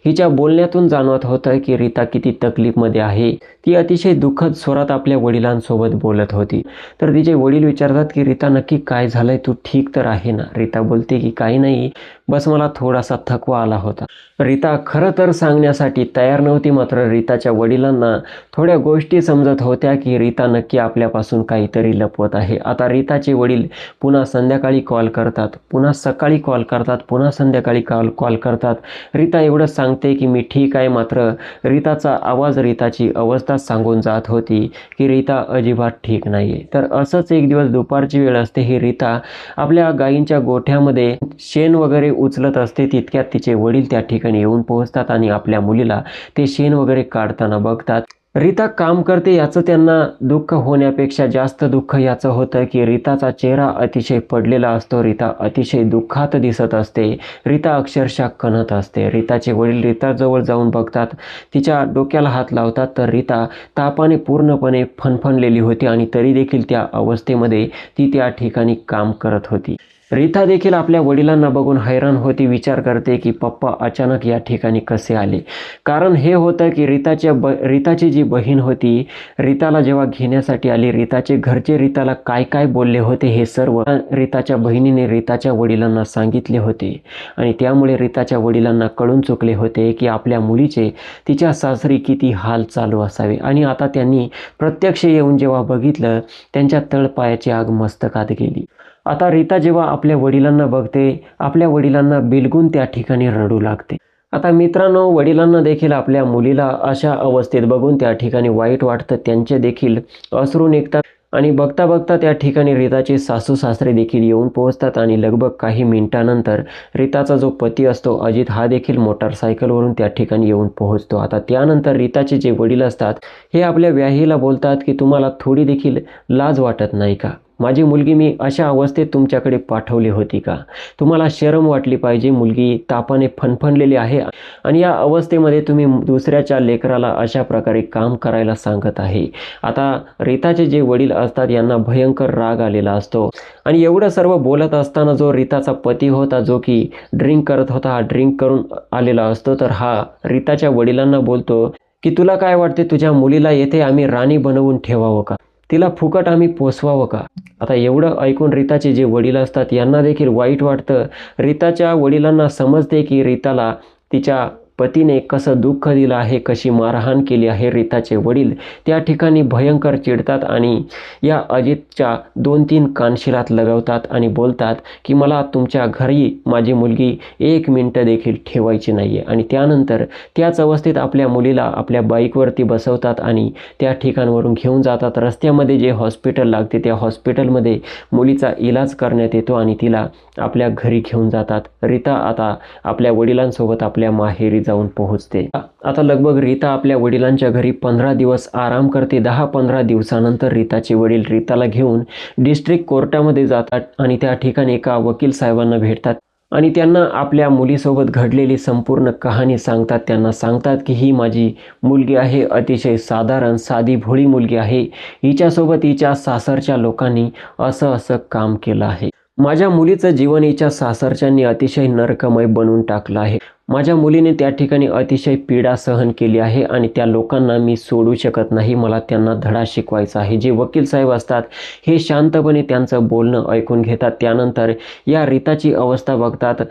हिच्या बोलण्यातून जाणवत होतं की रीता किती तकलीफमध्ये आहे. ती अतिशय दुःखद स्वरात आपल्या वडिलांसोबत बोलत होती. तर तिचे वडील विचारतात की रीता नक्की काय झालंय, तू ठीक तर आहे ना? रीता बोलते की काही नाही, बस मला थोडासा थकवा आला होता. रीता खरं तर सांगण्यासाठी तयार नव्हती, मात्र रीताच्या वडिलांना थोड्या गोष्टी समजत होत्या की रीता नक्की आपल्यापासून काहीतरी लपवत आहे. आता रीताचे वडील पुन्हा संध्याकाळी कॉल करतात, पुन्हा सकाळी कॉल करतात, पुन्हा संध्याकाळी कॉल करतात. रीता एवढंच सांगते की मी ठीक आहे, मात्र रीताचा आवाज रीताची अवस्था सांगून जात होती की रीता अजिबात ठीक नाही आहे. तर असंच एक दिवस दुपारची वेळ असते. ही रीता आपल्या गायींच्या गोठ्यामध्ये शेण वगैरे उचलत असते. तितक्यात तिचे वडील त्या ठिकाणी येऊन पोहोचतात आणि आपल्या मुलीला ते शेण वगैरे काढताना बघतात. रीता काम करते याचं त्यांना दुःख होण्यापेक्षा जास्त दुःख याचं होतं की रीताचा चेहरा अतिशय पडलेला असतो. रीता अतिशय दुःखात दिसत असते. रीता अक्षरशः कणत असते. रीताचे वडील रीताजवळ जाऊन बघतात, तिच्या डोक्याला हात लावतात. तर रीता तापाने पूर्णपणे फणफणलेली होती आणि तरी देखील त्या अवस्थेमध्ये ती त्या ठिकाणी काम करत होती. रीता देखील आपल्या वडिलांना बघून हैराण होती, विचार करते की पप्पा अचानक या ठिकाणी कसे आले. कारण हे होतं की रीताची जी बहीण होती, रीताला जेव्हा घेण्यासाठी आली, रीताचे घरचे रीताला काय काय बोलले होते हे सर्व रीताच्या बहिणीने रीताच्या वडिलांना सांगितले होते. आणि त्यामुळे रीताच्या वडिलांना कळून चुकले होते की आपल्या मुलीचे तिच्या सासरी किती हाल चालू असावे. आणि आता त्यांनी प्रत्यक्ष येऊन जेव्हा बघितलं, त्यांच्या तळपायाची आग मस्तकात गेली. आता रीता जेव्हा आपल्या वडिलांना बघते, आपल्या वडिलांना बिलगून त्या ठिकाणी रडू लागते. आता मित्रांनो, वडिलांना देखील आपल्या मुलीला अशा अवस्थेत बघून त्या ठिकाणी वाईट वाटतं. त्यांचे देखील अश्रू निघतात आणि बघता बघता त्या ठिकाणी रीताचे सासू सासरे देखील येऊन पोहोचतात. आणि लगभग काही मिनिटानंतर रीताचा जो पती असतो अजित, हा देखील मोटारसायकलवरून त्या ठिकाणी येऊन पोहोचतो. आता त्यानंतर रीताचे जे वडील असतात हे आपल्या व्याहीला बोलतात की तुम्हाला थोडी देखील लाज वाटत नाही का? माझी मुलगी मी अशा अवस्थेत तुमच्याकडे पाठवली होती का? तुम्हाला शरम वाटली पाहिजे. मुलगी तापाने फणफणलेली आहे आणि या अवस्थेमध्ये तुम्ही दुसऱ्याच्या लेकराला अशा प्रकारे काम करायला सांगत आहे. आता रीताचे जे वडील असतात यांना भयंकर राग आलेला असतो. आणि एवढं सर्व बोलत असताना जो रीताचा पती होता, जो की ड्रिंक करत होता, हा ड्रिंक करून आलेला असतो, तर हा रीताच्या वडिलांना बोलतो की तुला काय वाटते, तुझ्या मुलीला येथे आम्ही राणी बनवून ठेवावं का? तिला फुकट आम्ही पोसवावं का? आता एवढं ऐकून रीताचे जे वडील असतात यांना देखील वाईट वाटतं. रीताच्या वडिलांना समजते की रीताला तिच्या पतीने कसं दुःख दिलं आहे, कशी मारहाण केली आहे. रीताचे वडील त्या ठिकाणी भयंकर चिडतात आणि या अजितच्या 2-3 कानशिलात लगवतात आणि बोलतात की मला तुमच्या घरी माझी मुलगी 1 मिनिटं देखील ठेवायची नाही आहे. आणि त्यानंतर त्याच अवस्थेत आपल्या मुलीला आपल्या बाईकवरती बसवतात आणि त्या ठिकाणावरून घेऊन जातात. रस्त्यामध्ये जे हॉस्पिटल लागते त्या हॉस्पिटलमध्ये मुलीचा इलाज करण्यात येतो आणि तिला आपल्या घरी घेऊन जातात. रीता आता आपल्या वडिलांसोबत आपल्या माहेरी जाऊन पोहोचते. आता लगभग रीता आपल्या वडिलांच्या घरी 15 दिवस आराम करते. 10-15 दिवसानंतर रीताचे वडील रीताला घेऊन डिस्ट्रिक्ट कोर्टामध्ये जातात आणि त्या ठिकाणी एका वकील साहेबांना भेटतात आणि त्यांना आपल्या मुलीसोबत घडलेली संपूर्ण कहाणी सांगतात. त्यांना सांगतात की ही माझी मुलगी आहे, अतिशय साधारण साधी भोळी मुलगी आहे. हिच्यासोबत हिच्या सासरच्या लोकांनी असं काम केलं आहे. माझ्या मुलीचं जीवन हिच्या सासरच्यांनी अतिशय नरकमय बनवून टाकलं आहे. माझ्या मुलीने त्या ठिकाणी अतिशय पीडा सहन केली आहे आणि त्या लोकांना मी सोडू शकत नाही. मला त्यांना धडा शिकवायचा आहे. जे वकील साहेब असतात हे शांतपणे त्यांचं बोलणं ऐकून घेतात. त्यानंतर या रीताची अवस्था बघतात.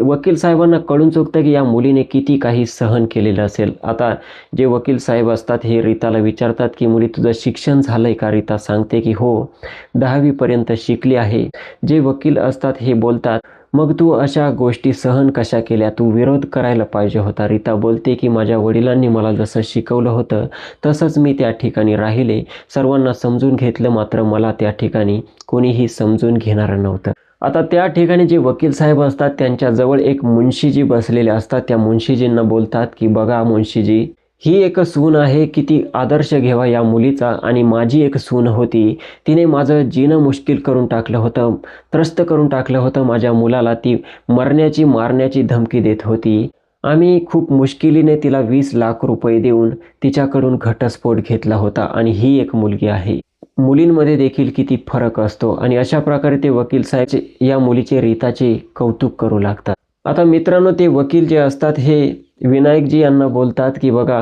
वकील साहेबांना कळून चुकतं की या मुलीने किती काही सहन केलेलं असेल. आता जे वकील साहेब असतात हे रीताला विचारतात की मुली तुझं शिक्षण झालंय का? रीता सांगते की हो, 10वी पर्यंत शिकली आहे. जे वकील असतात हे बोलतात मग तू अशा गोष्टी सहन कशा केल्या? तू विरोध करायला पाहिजे होता. रीता बोलते की माझ्या वडिलांनी मला जसं शिकवलं होतं तसंच मी त्या ठिकाणी राहिले, सर्वांना समजून घेतलं, मात्र मला त्या ठिकाणी कोणीही समजून घेणारं नव्हतं. आता त्या ठिकाणी जे वकील साहेब असतात त्यांच्याजवळ एक मुन्शीजी बसलेले असतात. त्या मुन्शीजींना बोलतात की बघा मुन्शीजी, ही एक सून आहे, किती आदर्श घ्यावा या मुलीचा. आणि माझी एक सून होती, तिने माझं जीणं मुश्किल करून टाकलं होतं, त्रस्त करून टाकलं होतं. माझ्या मुलाला ती मारण्याची धमकी देत होती. आम्ही खूप मुश्किलीने तिला 20 लाख रुपये देऊन तिच्याकडून घटस्फोट घेतला होता. आणि ही एक मुलगी आहे. मुलींमध्ये देखील किती फरक असतो. आणि अशा प्रकारे ते वकील साहेब या मुलीचे, रीताचे कौतुक करू लागतात. आता मित्रांनो, ते वकील जे असतात हे विनायकजी यांना बोलतात की बघा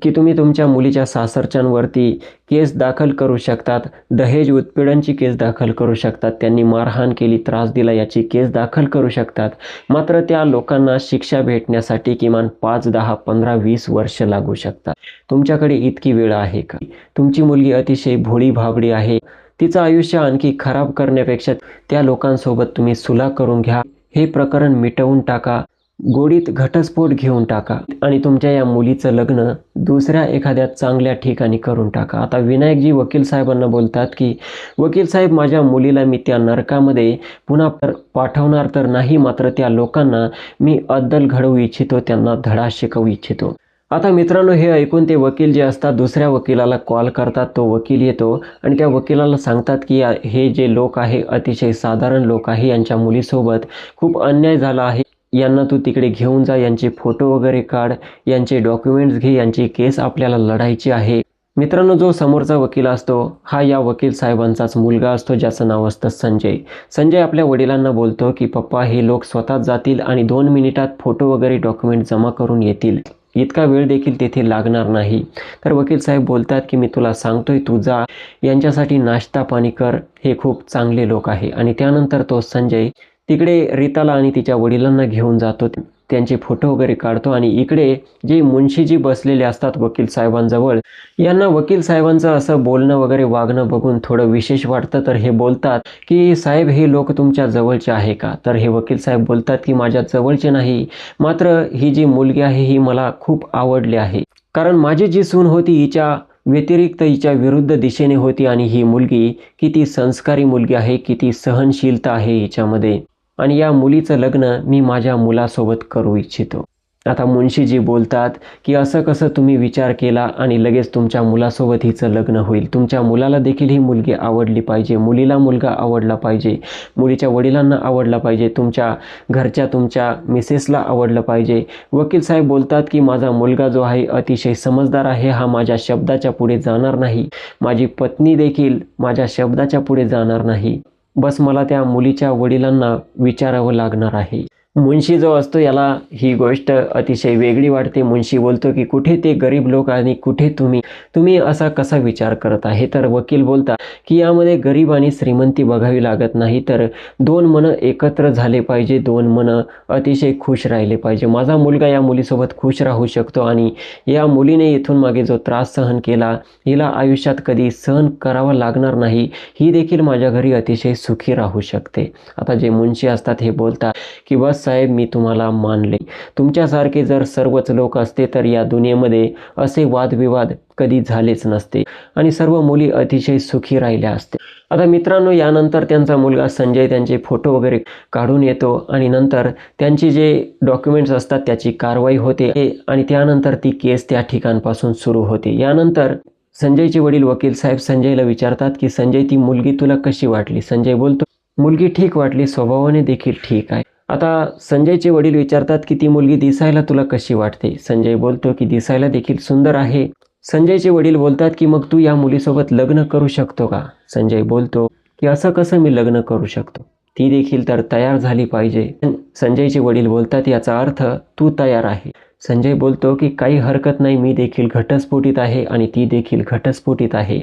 की तुम्ही तुमच्या मुलीच्या सासरच्यांवरती केस दाखल करू शकतात, दहेज उत्पीडनची केस दाखल करू शकतात, त्यांनी मारहाण केली, त्रास दिला याची केस दाखल करू शकतात. मात्र त्या लोकांना शिक्षा भेटण्यासाठी किमान 5, 10, 15, 20 वर्ष लागू शकतात. तुमच्याकडे इतकी वेळ आहे का? तुमची मुलगी अतिशय भोळी भाबडी आहे. तिचं आयुष्य आणखी खराब करण्यापेक्षा त्या लोकांसोबत तुम्ही सुलह करून घ्या, हे प्रकरण मिटवून टाका, गोडीत घटस्फोट घेऊन टाका आणि तुमच्या या मुलीचं लग्न दुसऱ्या एखाद्या चांगल्या ठिकाणी करून टाका. आता विनायकजी वकील साहेबांना बोलतात की वकील साहेब, माझ्या मुलीला मी त्या नरकामध्ये पुन्हा पाठवणार तर नाही, मात्र त्या लोकांना मी अद्दल घडवू इच्छितो, त्यांना धडा शिकवू इच्छितो. आता मित्रांनो, हे ऐकून ते वकील जे असतात दुसऱ्या वकिलाला कॉल करतात. तो वकील येतो आणि त्या वकिलाला सांगतात की हे जे लोक आहे अतिशय साधारण लोक आहे, यांच्या मुलीसोबत खूप अन्याय झाला आहे, यांना तू तिकडे घेऊन जा, यांचे फोटो वगैरे काढ, यांचे डॉक्युमेंट्स घे, यांची केस आपल्याला लढायची आहे. मित्रांनो, जो समोरचा वकील असतो हा या वकील साहेबांचाच मुलगा असतो, ज्याचं नाव असतं संजय. संजय आपल्या वडिलांना बोलतो की पप्पा, हे लोक स्वतःच जातील आणि 2 मिनिटात फोटो वगैरे डॉक्युमेंट जमा करून येतील, इतका वेळ देखील तेथे लागणार नाही. तर वकील साहेब बोलतात की मी तुला सांगतोय, तू जा, यांच्यासाठी नाश्ता पाणी कर, हे खूप चांगले लोक आहे. आणि त्यानंतर तो संजय तिकडे रीताला आणि तिच्या वडिलांना घेऊन जातो, त्यांचे फोटो वगैरे काढतो. आणि इकडे जे मुन्शीजी बसलेले असतात वकील साहेबांजवळ, यांना वकील साहेबांचं असं बोलणं वगैरे वागणं बघून थोडं विशेष वाटतं. तर हे बोलतात की साहेब, हे लोक तुमच्या जवळचे आहे का? तर हे वकील साहेब बोलतात की माझ्या जवळचे नाही, मात्र ही जी मुलगी आहे ही मला खूप आवडली आहे, कारण माझी जी सून होती हिच्या व्यतिरिक्त हिच्या विरुद्ध दिशेने होती, आणि ही मुलगी किती संस्कारी मुलगी आहे, किती सहनशीलता आहे हिच्यामध्ये, आणि या मुलीचं लग्न मी माझ्या मुलासोबत करू इच्छितो. आता मुन्शीजी बोलतात की असं कसं तुम्ही विचार केला आणि लगेच तुमच्या मुलासोबत हिचं लग्न होईल? तुमच्या मुलाला देखील ही मुलगी आवडली पाहिजे, मुलीला मुलगा आवडला पाहिजे, मुलीच्या वडिलांना आवडला पाहिजे, तुमच्या घरच्या तुमच्या मिसेसला आवडलं पाहिजे. वकील साहेब बोलतात की माझा मुलगा जो आहे अतिशय समजदार आहे, हा माझ्या शब्दाच्या पुढे जाणार नाही, माझी पत्नी देखील माझ्या शब्दाच्या पुढे जाणार नाही, बस मला त्या मुलीच्या वडिलांना विचारावं लागणार आहे. मुन्शी जो असतो याला ही गोष्ट अतिशय वेगळी वाटते. मुन्शी बोलतो की कुठे ते गरीब लोक आणि कुठे तुम्ही असा कसा विचार करत आहे? तर वकील बोलतात की यामध्ये गरीब आणि श्रीमंती बघावी लागत नाही, तर 2 मनं एकत्र झाले पाहिजे, 2 मनं अतिशय खुश राहिले पाहिजे. माझा मुलगा या मुलीसोबत खुश राहू शकतो, आणि या मुलीने इथून मागे जो त्रास सहन केला, हिला आयुष्यात कधी सहन करावा लागणार नाही, ही देखील माझ्या घरी अतिशय सुखी राहू शकते. आता जे मुन्शी असतात हे बोलतात की बस साहेब, मी तुम्हाला मानले, तुमच्यासारखे जर सर्वच लोक असते तर या दुनियेमध्ये असे वादविवाद कधी झालेच नसते, आणि सर्व मुली अतिशय सुखी राहिल्या असते. आता मित्रांनो, यानंतर त्यांचा मुलगा संजय त्यांचे फोटो वगैरे काढून येतो, आणि नंतर त्यांची जे डॉक्युमेंट्स असतात त्याची कारवाई होते, आणि त्यानंतर ती केस त्या ठिकाणपासून सुरू होते. यानंतर संजयचे वडील वकील साहेब संजयला विचारतात की संजय, ती मुलगी तुला कशी वाटली? संजय बोलतो, मुलगी ठीक वाटली, स्वभावाने देखील ठीक आहे. आता संजयचे वडील विचारतात की ती मुलगी दिसायला तुला कशी वाटते? संजय बोलतो की दिसायला देखील सुंदर आहे. संजयचे वडील बोलतात की मग तू या मुलीसोबत लग्न करू शकतो का? संजय बोलतो की असं कसं मी लग्न करू शकतो? ती देखील तर तयार झाली पाहिजे. संजयचे वडील बोलतात याचा अर्थ तू तयार आहे. संजय बोलतो की काही हरकत नाही, मी देखील घटस्फोटित आहे आणि ती देखील घटस्फोटित आहे.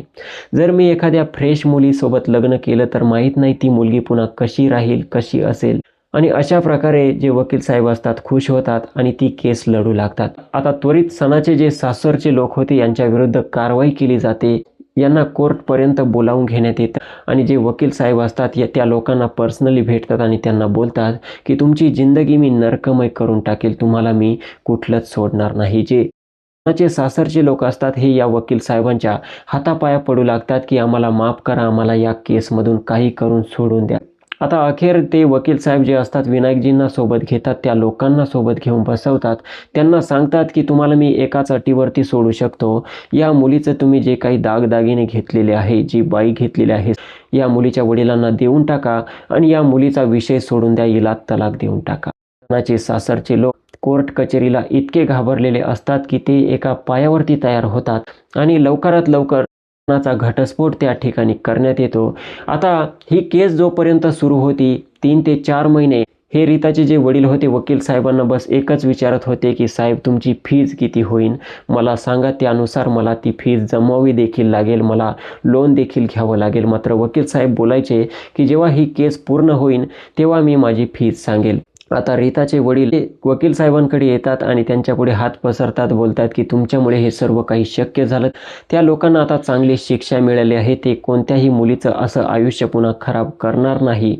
जर मी एखाद्या फ्रेश मुलीसोबत लग्न केलं तर माहीत नाही ती मुलगी पुन्हा कशी राहील, कशी असेल. आणि अशा प्रकारे जे वकील साहेब असतात खुश होतात आणि ती केस लढू लागतात. आता त्वरित सनाचे जे सासरचे लोक होते यांच्या विरुद्ध कारवाई केली जाते, यांना कोर्टपर्यंत बोलावून घेण्यात येतं, आणि जे वकील साहेब असतात त्या लोकांना पर्सनली भेटतात आणि त्यांना बोलतात की तुमची जिंदगी मी नरकमय करून टाकेल, तुम्हाला मी कुठलंच सोडणार नाही. जे सनाचे सासरचे लोक असतात हे या वकील साहेबांच्या हातापाया पडू लागतात की आम्हाला माफ करा, आम्हाला या केसमधून काही करून सोडून द्या. आता अखेर ते वकील साहेब जे असतात विनायकजींना सोबत घेतात, त्या लोकांना सोबत घेऊन बसवतात, त्यांना सांगतात की तुम्हाला मी एकाच अटीवरती सोडू शकतो, या मुलीचं तुम्ही जे काही दागदागिने घेतलेले आहे, जी बाई घेतलेली आहे, या मुलीच्या वडिलांना देऊन टाका, आणि या मुलीचा विषय सोडून द्या, हिला तलाक देऊन टाका. सनाचे सासरचे लोक कोर्ट कचेरीला इतके घाबरलेले असतात की ते एका पायावरती तयार होतात, आणि लवकरात लवकर चा घटस्फोट त्या ठिकाणी करण्यात येतो. आता ही केस जोपर्यंत सुरू होती 3 ते 4 महिने हे रीताचे जे वडील होते वकील साहेबांना बस एकच विचारत होते की साहेब तुमची फीज किती होईल मला सांगा, त्यानुसार मला ती फीज जमवावी देखील लागेल, मला लोन देखील घ्यावं लागेल. मात्र वकील साहेब बोलायचे की जेव्हा ही केस पूर्ण होईल तेव्हा मी माझी फीज सांगेल. आता रीताचे वडील वकील साहेबांकडे येतात आणि त्यांच्यापुढे हात पसरतात, बोलतात की तुमच्यामुळे हे सर्व काही शक्य झालं. त्या लोकांना आता चांगली शिक्षा मिळाली आहे, ते कोणत्याही मुलीचं असं आयुष्य पुन्हा खराब करणार नाही.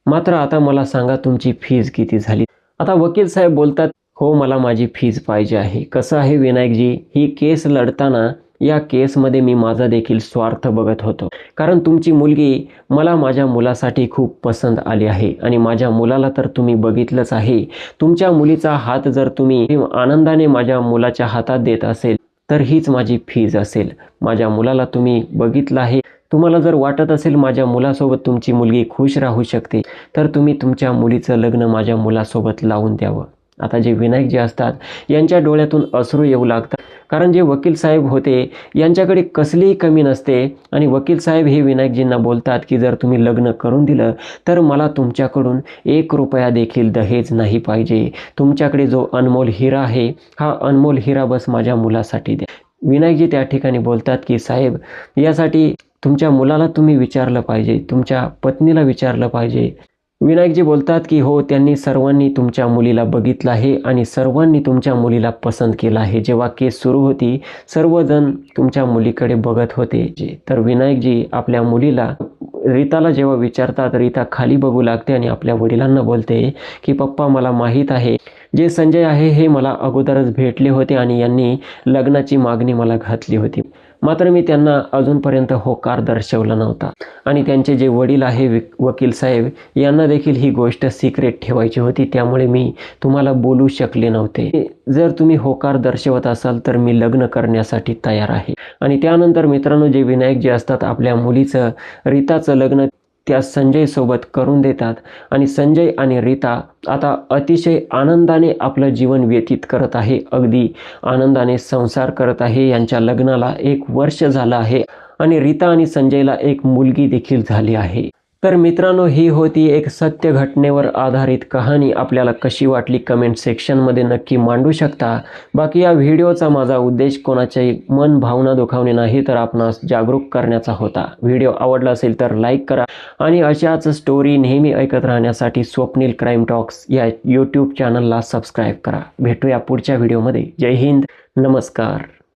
मात्र आता मला सांगा तुमची फीज किती झाली? आता वकील साहेब बोलतात, हो मला माझी फीज पाहिजे आहे. कसं आहे विनायकजी, ही केस लढताना या केसमध्ये मी माझा देखील स्वार्थ बघत होतो, कारण तुमची मुलगी मला माझ्या मुलासाठी खूप पसंत आली आहे, आणि माझ्या मुलाला तर तुम्ही बघितलंच आहे. तुमच्या मुलीचा हात जर तुम्ही आनंदाने माझ्या मुलाच्या हातात देत असेल तर हीच माझी फीज असेल. माझ्या मुलाला तुम्ही बघितलं आहे, तुम्हाला जर वाटत असेल माझ्या मुलासोबत तुमची मुलगी खुश राहू शकते तर तुम्ही तुमच्या मुलीचं लग्न माझ्या मुलासोबत लावून द्यावं. आता जे विनायक जे असतात यांच्या डोळ्यातून अश्रू येऊ लागतात, कारण जे वकील साहेब होते यांच्याकडे कसलीही कमी नसते आणि वकील साहेब हे विनायकजींना बोलतात की जर तुम्ही लग्न करून दिलं तर मला तुमच्याकडून 1 रुपया देखील दहेज नाही पाहिजे. तुमच्याकडे जो अनमोल हिरा आहे हा अनमोल हिरा बस माझ्या मुलासाठी द्या. विनायकजी त्या ठिकाणी बोलतात की साहेब, यासाठी तुमच्या मुलाला तुम्ही विचारलं पाहिजे, तुमच्या पत्नीला विचारलं पाहिजे. विनायकजी बोलतात की हो, त्यांनी सर्वांनी तुमच्या मुलीला बघितलं आहे आणि सर्वांनी तुमच्या मुलीला पसंत केलं आहे. जेव्हा केस सुरू होती सर्वजण तुमच्या मुलीकडे बघत होते. तर विनायकजी आपल्या मुलीला रीताला जेव्हा विचारतात, रीता खाली बघू लागते आणि आपल्या वडिलांना बोलते की पप्पा, मला माहीत आहे जे संजय आहे हे मला अगोदरच भेटले होते आणि यांनी लग्नाची मागणी मला घातली होती, मात्र मी त्यांना अजूनपर्यंत होकार दर्शवला नव्हता आणि त्यांचे जे वडील आहे वकील साहेब यांना देखील ही गोष्ट सिक्रेट ठेवायची होती, त्यामुळे मी तुम्हाला बोलू शकले नव्हते. जर तुम्ही होकार दर्शवत असाल तर मी लग्न करण्यासाठी तयार आहे. आणि त्यानंतर मित्रांनो, जे विनायक जे असतात आपल्या मुलीचं रीताचं लग्न त्या संजय सोबत करून देतात आणि संजय आणि रीता आता अतिशय आनंदाने आपलं जीवन व्यतीत करत आहे, अगदी आनंदाने संसार करत आहे. यांच्या लग्नाला 1 वर्ष झालं आहे आणि रीता आणि संजयला एक मुलगी देखील झाली आहे. तर मित्रांनो, ही होती एक सत्य घटनेवर आधारित कहाणी. आपल्याला कशी वाटली कमेंट सेक्शनमध्ये नक्की मांडू शकता. बाकी या व्हिडिओचा माझा उद्देश कोणाच्याही मन भावना दुखावणे नाही, तर आपणास जागरूक करण्याचा होता. व्हिडिओ आवडला असेल तर लाईक करा आणि अशाच स्टोरी नेहमी ऐकत राहण्यासाठी स्वप्नील क्राईम टॉक्स या यूट्यूब चॅनलला सबस्क्राईब करा. भेटूया पुढच्या व्हिडिओमध्ये. जय हिंद, नमस्कार.